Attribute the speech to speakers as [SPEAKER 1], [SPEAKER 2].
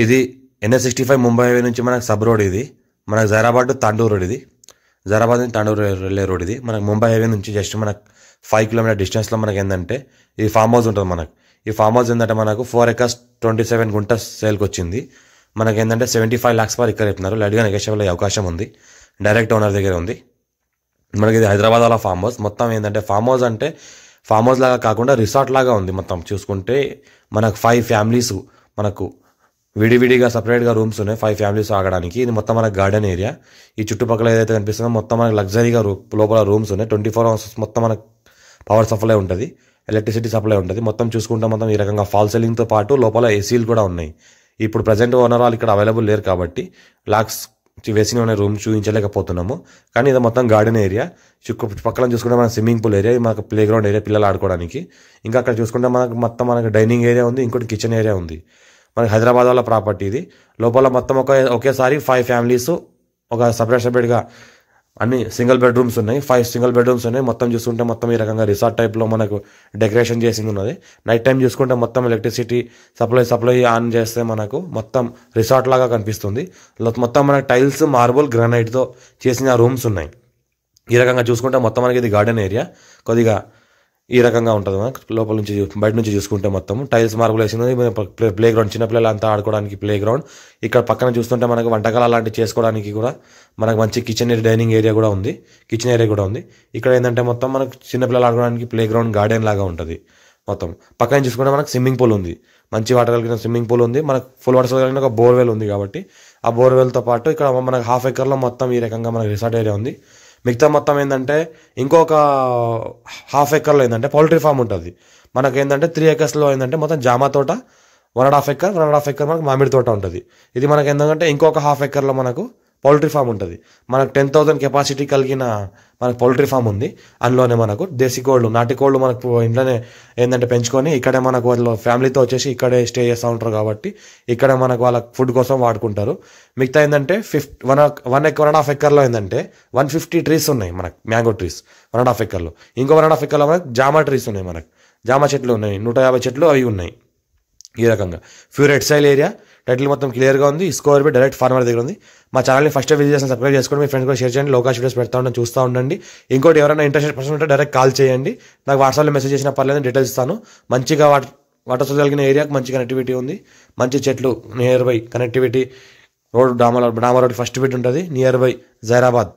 [SPEAKER 1] ఇది NH65 Mumbai highway నుంచి మనకు సబ్ రోడ్. ఇది మనకు జైరాబాద్ టు తాండూర్ రోడ్. ఇది జైరాబాద్ నుంచి తాండూర్ వెళ్ళే రోడ్. ఇది మనకు ముంబై హైవే నుంచి జస్ట్ మనకు 5 కిలోమీటర్ డిస్టెన్స్లో మనకి ఏంటంటే ఇది ఫామ్ హౌస్ ఉంటుంది. మనకు ఈ ఫామ్ హౌస్ ఏంటంటే మనకు 4 acres 27 గుంటస్ సేల్కి వచ్చింది. మనకి ఏంటంటే 75 lakhs పర్ ఇక్కడ చెప్తున్నారు. లైట్గా నెగోషియబుల్ అయ్యే అవకాశం ఉంది. డైరెక్ట్ ఓనర్ దగ్గర ఉంది. మనకి ఇది హైదరాబాద్ వాళ్ళ ఫామ్ హౌస్. మొత్తం ఏంటంటే ఫామ్ హౌస్ అంటే ఫామ్ హౌస్ లాగా కాకుండా రిసార్ట్ లాగా ఉంది. మొత్తం చూసుకుంటే మనకు 5 ఫ్యామిలీస్ మనకు విడివిడిగా సపరేట్గా రూమ్స్ ఉన్నాయి. 5 ఫ్యామిలీస్ ఆగడానికి. ఇది మొత్తం మనకు గార్డెన్ ఏరియా. ఈ చుట్టుపక్కల ఏదైతే కనిపిస్తుందో మొత్తం మనకు లగ్జరీగా లోపల రూమ్స్ ఉన్నాయి. 24 hours మొత్తం మనకు పవర్ సప్లై ఉంటుంది, ఎలక్ట్రిసిటీ సప్లై ఉంటుంది. మొత్తం చూసుకుంటే మొత్తం ఈ రకంగా ఫాల్ సీలింగ్తో పాటు లోపల ఏసీలు కూడా ఉన్నాయి. ఇప్పుడు ప్రజెంట్ ఓనర్ వాళ్ళు ఇక్కడ అవైలబుల్ లేరు కాబట్టి లాక్స్ వేసిన ఉన్న రూమ్ చూపించలేకపోతున్నాము. కానీ ఇది మొత్తం గార్డెన్ ఏరియా. పక్కన చూసుకుంటే మనకు స్విమ్మింగ్ పూల్ ఏరియా, మనకు ప్లే గ్రౌండ్ ఏరియా పిల్లలు ఆడుకోవడానికి. ఇంకా అక్కడ చూసుకుంటే మనకు మొత్తం మనకు డైనింగ్ ఏరియా ఉంది, ఇంకోటి కిచెన్ ఏరియా ఉంది. మనకి హైదరాబాద్ వాళ్ళ ప్రాపర్టీ ఇది. లోపల మొత్తం ఒకేసారి 5 ఫ్యామిలీస్ ఒక సపరేట్గా అన్ని సింగిల్ బెడ్రూమ్స్ ఉన్నాయి. 5 సింగిల్ బెడ్రూమ్స్ ఉన్నాయి. మొత్తం చూసుకుంటే మొత్తం ఈ రకంగా రిసార్ట్ టైప్లో మనకు డెకరేషన్ చేసింది ఉన్నది. నైట్ టైం చూసుకుంటే మొత్తం ఎలక్ట్రిసిటీ సప్లై ఆన్ చేస్తే మనకు మొత్తం రిసార్ట్ లాగా కనిపిస్తుంది. మొత్తం మనకు టైల్స్, మార్బుల్, గ్రానైట్తో చేసిన రూమ్స్ ఉన్నాయి. ఈ రకంగా చూసుకుంటే మొత్తం మనకి ఇది గార్డెన్ ఏరియా. కొద్దిగా ఈ రకంగా ఉంటుంది. మనకు లోపల నుంచి బయట నుంచి చూసుకుంటే మొత్తం టైల్స్, మార్బుల్ వేసినది. ప్లే గ్రౌండ్, చిన్నపిల్లలు అంతా ఆడుకోవడానికి ప్లే గ్రౌండ్. ఇక్కడ పక్కన చూస్తుంటే మనకు వంటకాలు అలాంటివి చేసుకోవడానికి కూడా మనకు మంచి కిచెన్ ఏరియా, డైనింగ్ ఏరియా కూడా ఉంది, కిచెన్ ఏరియా కూడా ఉంది. ఇక్కడ ఏంటంటే మొత్తం మనకు చిన్నపిల్లలు ఆడుకోవడానికి ప్లే గ్రౌండ్, గార్డెన్ లాగా ఉంటుంది. మొత్తం పక్కన చూసుకుంటే మనకు స్విమ్మింగ్ పూల్ ఉంది, మంచి వాటర్ కలిగిన స్విమ్మింగ్ పూల్ ఉంది. మనకు ఫుల్ వాటర్ కలిగిన ఒక బోర్వెల్ ఉంది. కాబట్టి ఆ బోర్వెల్తో పాటు ఇక్కడ మనకు 1/2 acre మొత్తం ఈ రకంగా మనకు రిసార్ట్ ఏరియా ఉంది. మిగతా మొత్తం ఏంటంటే ఇంకొక 1/2 acre ఏంటంటే పౌల్ట్రీ ఫామ్ ఉంటుంది. మనకు ఏంటంటే 3 acres ఏంటంటే మొత్తం జామ తోట, 1.5 acre మనకు మామిడి తోట ఉంటుంది. ఇది మనకు ఏంటంటే ఇంకొక 1/2 acre మనకు పౌల్ట్రీ ఫామ్ ఉంటుంది. మనకు 10,000 కెపాసిటీ కలిగిన మనకు పౌల్ట్రీ ఫామ్ ఉంది. అందులోనే మనకు దేశీ కోళ్ళు, నాటి కోళ్ళు మనకు ఇంట్లోనే ఏంటంటే పెంచుకొని ఇక్కడే మనకు వాళ్ళు ఫ్యామిలీతో వచ్చేసి ఇక్కడే స్టే చేస్తూ ఉంటారు. కాబట్టి ఇక్కడ మనకు వాళ్ళ ఫుడ్ కోసం వాడుకుంటారు. మిగతా ఏంటంటే 1.5 acre ఏంటంటే 150 ట్రీస్ ఉన్నాయి మనకు, మ్యాంగో ట్రీస్ 1.5 acre. ఇంకో 1.5 acre మనకు జామ ట్రీస్ ఉన్నాయి. మనకు జామ చెట్లు ఉన్నాయి, 150 చెట్లు అవి ఉన్నాయి. ఈ రకంగా ప్యూర్ ఎడ్సైల్ ఏరియా. టైటిల్ మొత్తం క్లియర్గా ఉంది. స్కోర్ బి డైరెక్ట్ ఫార్మర్ దగ్గర ఉంది. మా ఛానల్ని ఫస్ట్ విజిట్ చేసి సబ్స్క్రైబ్ చేసుకోండి. మీ ఫ్రెండ్స్ కూడా షేర్ చేయండి. లోకాష్ వీడియోస్ పెడతా ఉండండి, చూస్తూ ఉండండి. ఇంకోటి ఎవరైనా ఇంట్రెస్టెడ్ పర్సన్ ఉంటే డైరెక్ట్ కాల్ చేయండి. నాకు వాట్సాప్లో మెసేజ్ చేసినా పర్లేదు, డీటెయిల్స్ ఇస్తాను. మంచిగా వాటర్ సోర్స్ కలిగిన ఏరియాకి మంచి కనెక్టివిటీ ఉంది. మంచి చెట్లు near by connectivity. Road damar road first bit ఉంటుంది నియర్ బై జైరాబాద్.